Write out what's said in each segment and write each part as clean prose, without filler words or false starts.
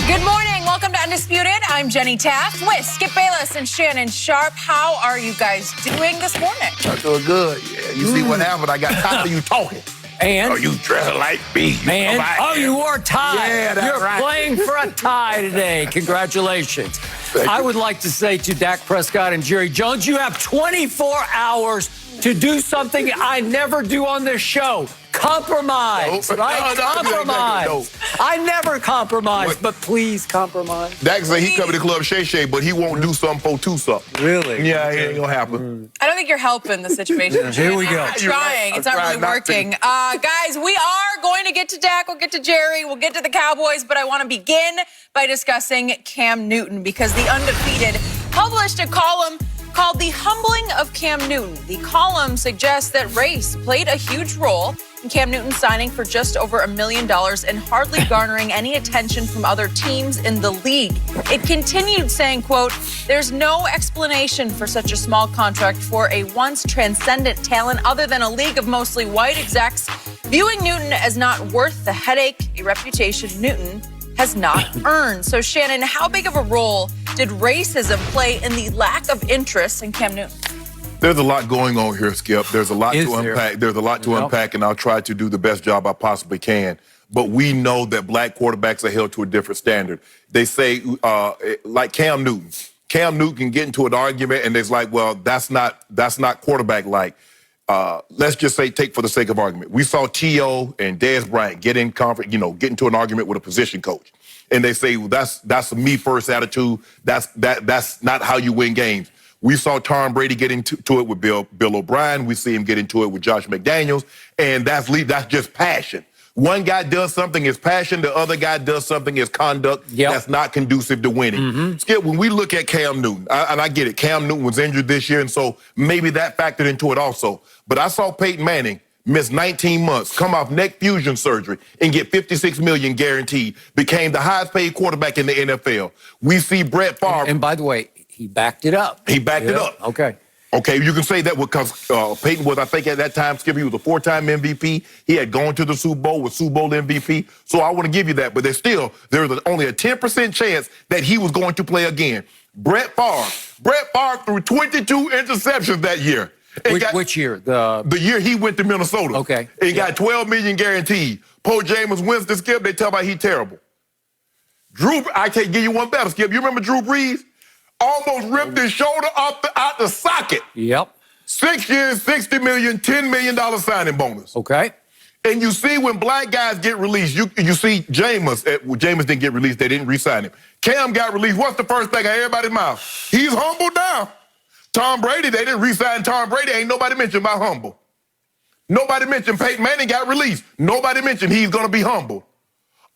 Good morning. Welcome to Undisputed. I'm Jenny Taft with Skip Bayless and Shannon Sharp. How are you guys doing this morning? I'm doing good. Yeah, you see what happened? I got tired of you talking. And? Oh, you dress like me. You wore a tie. Yeah, that's You're right. playing for a tie today. Congratulations. I would like to say to Dak Prescott and Jerry Jones, you have 24 hours to do something I never do on this show. Compromise, right? Compromise. I never compromise, but please compromise. Dak said he covered the club Shay, but he won't do something for two something. Really? Yeah, it ain't gonna happen. I don't think you're helping the situation. Here we go. I'm trying. It's not really working. Guys, we are going to get to Dak. We'll get to Jerry. We'll get to the Cowboys. But I want to begin by discussing Cam Newton because the Undefeated published a column called The Humbling of Cam Newton. The column suggests that race played a huge role in Cam Newton signing for just over $1 million and hardly garnering any attention from other teams in the league. It continued saying, quote, "There's no explanation for such a small contract for a once transcendent talent other than a league of mostly white execs viewing Newton as not worth the headache, a reputation Newton has not earned." So, Shannon, how big of a role did racism play in the lack of interest in Cam Newton? There's a lot going on here, Skip. There's a lot to unpack. There's a lot to unpack, and I'll try to do the best job I possibly can. But we know that black quarterbacks are held to a different standard. They say, like Cam Newton. Cam Newton can get into an argument, and it's like, well, that's not quarterback-like. Let's just say, take for the sake of argument. We saw T.O. and Dez Bryant get into an argument with a position coach. And they say, well, that's a me-first attitude. That's not how you win games. We saw Tom Brady get into it with Bill O'Brien. We see him get into it with Josh McDaniels. And that's just passion. One guy does something is passion. The other guy does something is conduct that's not conducive to winning. Skip, when we look at Cam Newton, and I get it, Cam Newton was injured this year, and so maybe that factored into it also. But I saw Peyton Manning miss 19 months, come off neck fusion surgery, and get $56 million guaranteed. Became the highest paid quarterback in the NFL. We see Brett Favre. And by the way, he backed it up. He backed it up. Okay. Okay, you can say that because Peyton was, I think at that time, Skip, he was a 4-time MVP. He had gone to the Super Bowl with Super Bowl MVP. So I want to give you that. But there was only a 10% chance that he was going to play again. Brett Favre threw 22 interceptions that year. Which year? The year he went to Minnesota. Okay. And got $12 million guaranteed. Paul Jameis Winston, Skip, they tell about he terrible. I can't give you one better, Skip. You remember Drew Brees? Almost ripped his shoulder out the socket. Yep. 6 years, $60 million, $10 million signing bonus. Okay. And you see when black guys get released, you see Jameis. Jameis didn't get released. They didn't re-sign him. Cam got released. What's the first thing out of everybody's mouth? He's humble now. Tom Brady, they didn't re-sign Tom Brady. Ain't nobody mentioned about humble. Nobody mentioned Peyton Manning got released. Nobody mentioned he's going to be humble.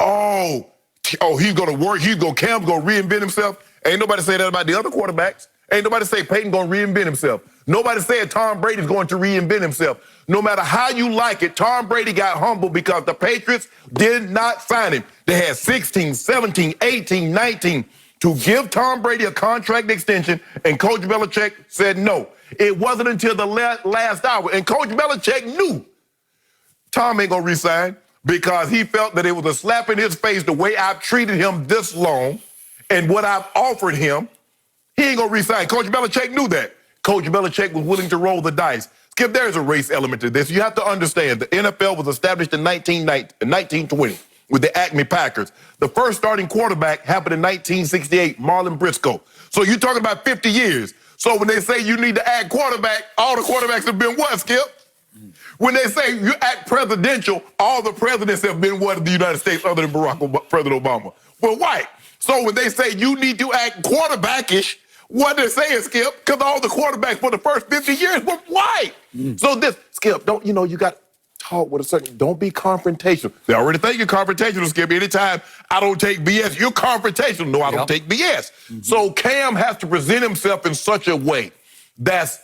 Oh, he's going to work. Cam's going to reinvent himself. Ain't nobody say that about the other quarterbacks. Ain't nobody say Peyton going to reinvent himself. Nobody said Tom Brady's going to reinvent himself. No matter how you like it, Tom Brady got humble because the Patriots did not sign him. They had 16, 17, 18, 19 to give Tom Brady a contract extension, and Coach Belichick said no. It wasn't until the last hour, and Coach Belichick knew Tom ain't going to resign because he felt that it was a slap in his face the way I've treated him this long. And what I've offered him, he ain't going to resign. Coach Belichick knew that. Coach Belichick was willing to roll the dice. Skip, there's a race element to this. You have to understand the NFL was established in 1920 with the Acme Packers. The first starting quarterback happened in 1968, Marlon Briscoe. So you're talking about 50 years. So when they say you need to add quarterback, all the quarterbacks have been what, Skip? When they say you act presidential, all the presidents have been what in the United States other than President Obama? Well, white. So when they say you need to act quarterbackish, what they're saying, Skip, because all the quarterbacks for the first 50 years were white. So this, Skip, you got to talk with a certain, don't be confrontational. They already think you're confrontational, Skip. Anytime I don't take BS, you're confrontational. No, I don't take BS. So Cam has to present himself in such a way that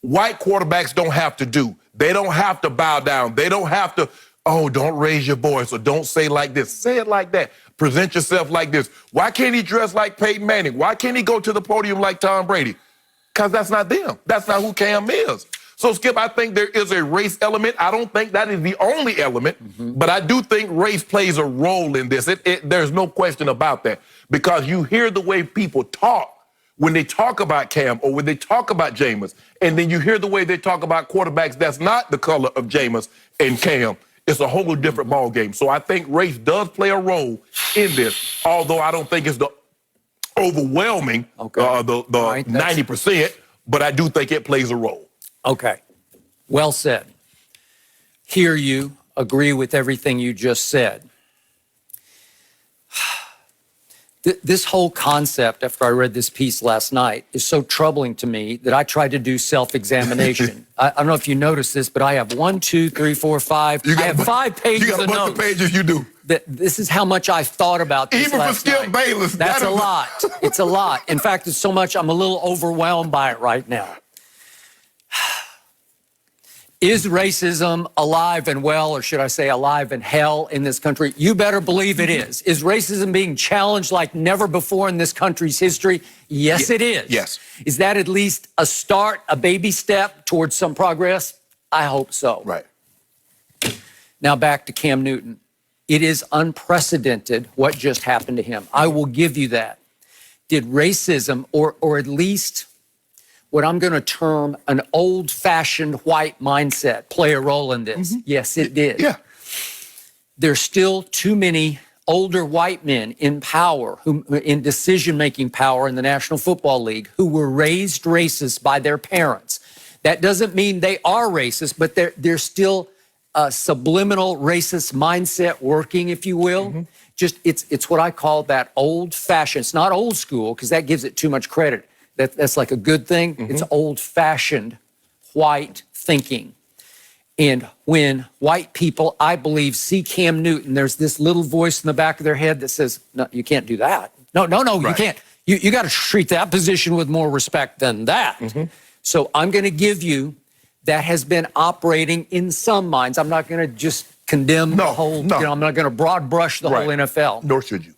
white quarterbacks don't have to do. They don't have to bow down. They don't have to, don't raise your voice or don't say like this. Say it like that. Present yourself like this. Why can't he dress like Peyton Manning? Why can't he go to the podium like Tom Brady? Because that's not them. That's not who Cam is. So So, Skip, I think there is a race element. I don't think that is the only element, but I do think race plays a role in this. There's no question about that, because you hear the way people talk when they talk about Cam or when they talk about Jameis, and then you hear the way they talk about quarterbacks that's not the color of Jameis and Cam. It's a whole different ball game. So I think race does play a role in this, although I don't think it's the overwhelming, the 90%, but I do think it plays a role. Okay. Well said. Hear you. Agree with everything you just said. This whole concept, after I read this piece last night, is so troubling to me that I tried to do self-examination. I don't know if you noticed this, but I have 1, 2, 3, 4, 5. I have 5 pages of notes. You got a bunch of pages, you do. This is how much I thought about this Even last for Skip night. Bayless. That's a lot. It's a lot. In fact, it's so much I'm a little overwhelmed by it right now. Is racism alive and well, or should I say alive and hell in this country? You better believe it is. Is racism being challenged like never before in this country's history? Yes, it is. Yes. Is that at least a start, a baby step towards some progress? I hope so. Right. Now back to Cam Newton. It is unprecedented what just happened to him. I will give you that. Did racism, or at least what I'm going to term an old-fashioned white mindset, play a role in this? Yes, it did. Yeah. There's still too many older white men in power, in decision-making power in the National Football League, who were raised racist by their parents. That doesn't mean they are racist, but there's still a subliminal racist mindset working, if you will. Just it's what I call that old-fashioned. It's not old school, because that gives it too much credit. That's like a good thing. It's old-fashioned white thinking. And when white people, I believe, see Cam Newton, there's this little voice in the back of their head that says, no, you can't do that. No, you can't. You got to treat that position with more respect than that. So I'm going to give you that has been operating in some minds. I'm not going to just condemn the whole, I'm not going to broad brush the whole NFL. Nor should you.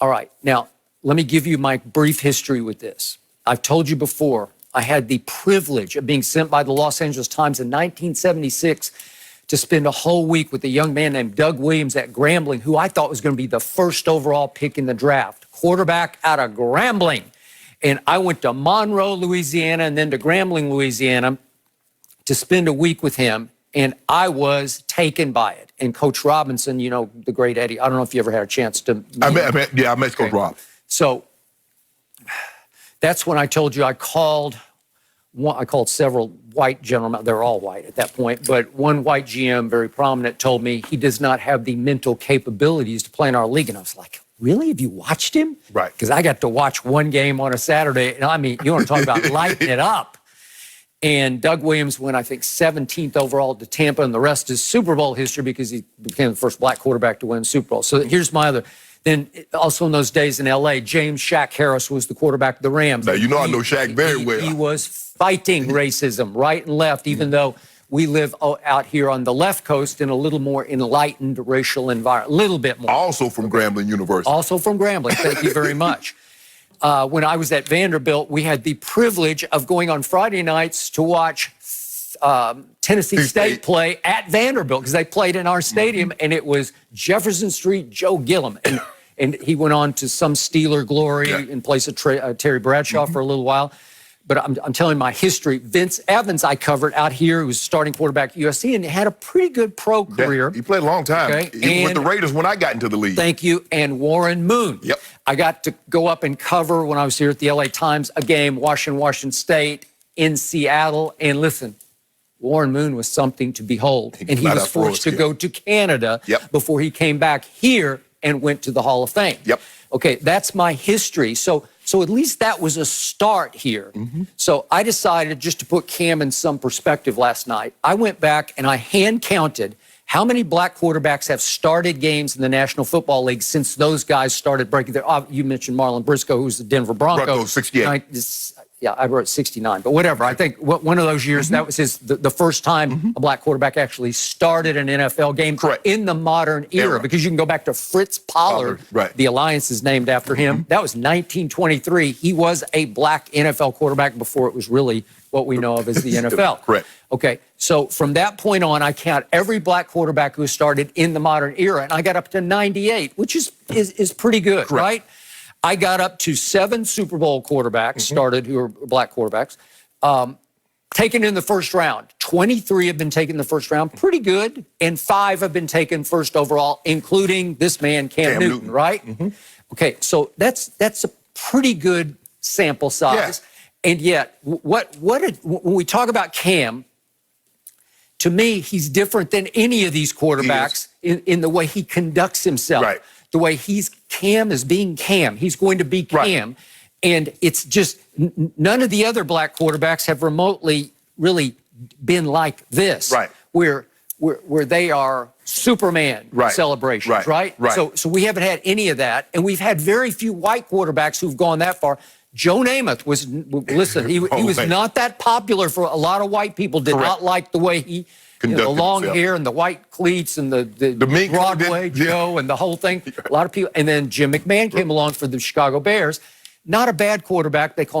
All right. Now, let me give you my brief history with this. I've told you before, I had the privilege of being sent by the Los Angeles Times in 1976 to spend a whole week with a young man named Doug Williams at Grambling, who I thought was going to be the first overall pick in the draft, quarterback out of Grambling. And I went to Monroe, Louisiana, and then to Grambling, Louisiana, to spend a week with him, and I was taken by it. And Coach Robinson, you know, the great Eddie, I don't know if you ever had a chance to meet him. I met Coach Rob. So that's when I told you I called several white gentlemen. They're all white at that point, but one white GM, very prominent, told me he does not have the mental capabilities to play in our league. And I was like, really? Have you watched him? Right. Because I got to watch one game on a Saturday, and I mean, you want to talk about lighting it up. And Doug Williams went, I think, 17th overall to Tampa, and the rest is Super Bowl history because he became the first black quarterback to win Super Bowl. So here's my other. Then also in those days in L.A., James Shaq Harris was the quarterback of the Rams. Now, you know I know Shaq very well. He was fighting racism right and left, even though we live out here on the left coast in a little more enlightened racial environment, a little bit more. Also from Grambling University. Also from Grambling. Thank you very much. When I was at Vanderbilt, we had the privilege of going on Friday nights to watch Tennessee State play at Vanderbilt, because they played in our stadium, and it was Jefferson Street Joe Gillum. And he went on to some Steeler glory in place of Terry Bradshaw for a little while. But I'm telling my history. Vince Evans I covered out here, who was starting quarterback at USC, and had a pretty good pro career. He played a long time. Okay. He was with the Raiders when I got into the league. Thank you. And Warren Moon. Yep. I got to go up and cover, when I was here at the LA Times, a game, Washington State in Seattle. And listen, Warren Moon was something to behold. And he was forced to go to Canada before he came back here and went to the Hall of Fame. Yep. Okay, that's my history. So at least that was a start here. So I decided, just to put Cam in some perspective last night, I went back and I hand counted how many black quarterbacks have started games in the National Football League since those guys started breaking their. You mentioned Marlon Briscoe, who's the Denver Broncos. 68. Yeah, I wrote 69, but whatever. I think one of those years, that was the first time a black quarterback actually started an NFL game in the modern era, because you can go back to Fritz Pollard. The Alliance is named after him. That was 1923. He was a black NFL quarterback before it was really what we know of as the NFL. Okay, so from that point on, I count every black quarterback who started in the modern era, and I got up to 98, which is pretty good, right? I got up to 7 Super Bowl quarterbacks started who are black quarterbacks, taken in the first round. 23 have been taken in the first round, pretty good, and 5 have been taken first overall, including this man, Cam Newton, right? Okay, so that's a pretty good sample size. And yet, when we talk about Cam, to me, he's different than any of these quarterbacks in the way he conducts himself. The way Cam is being Cam. He's going to be Cam. And it's just, none of the other black quarterbacks have remotely really been like this. Where they are Superman celebrations, right? So we haven't had any of that. And we've had very few white quarterbacks who've gone that far. Joe Namath was, listen, he was not that popular for a lot of white people, did not like the way he, the long hair and the white cleats and the Broadway Joe and the whole thing. A lot of people, and then Jim McMahon came along for the Chicago Bears. Not a bad quarterback. They call him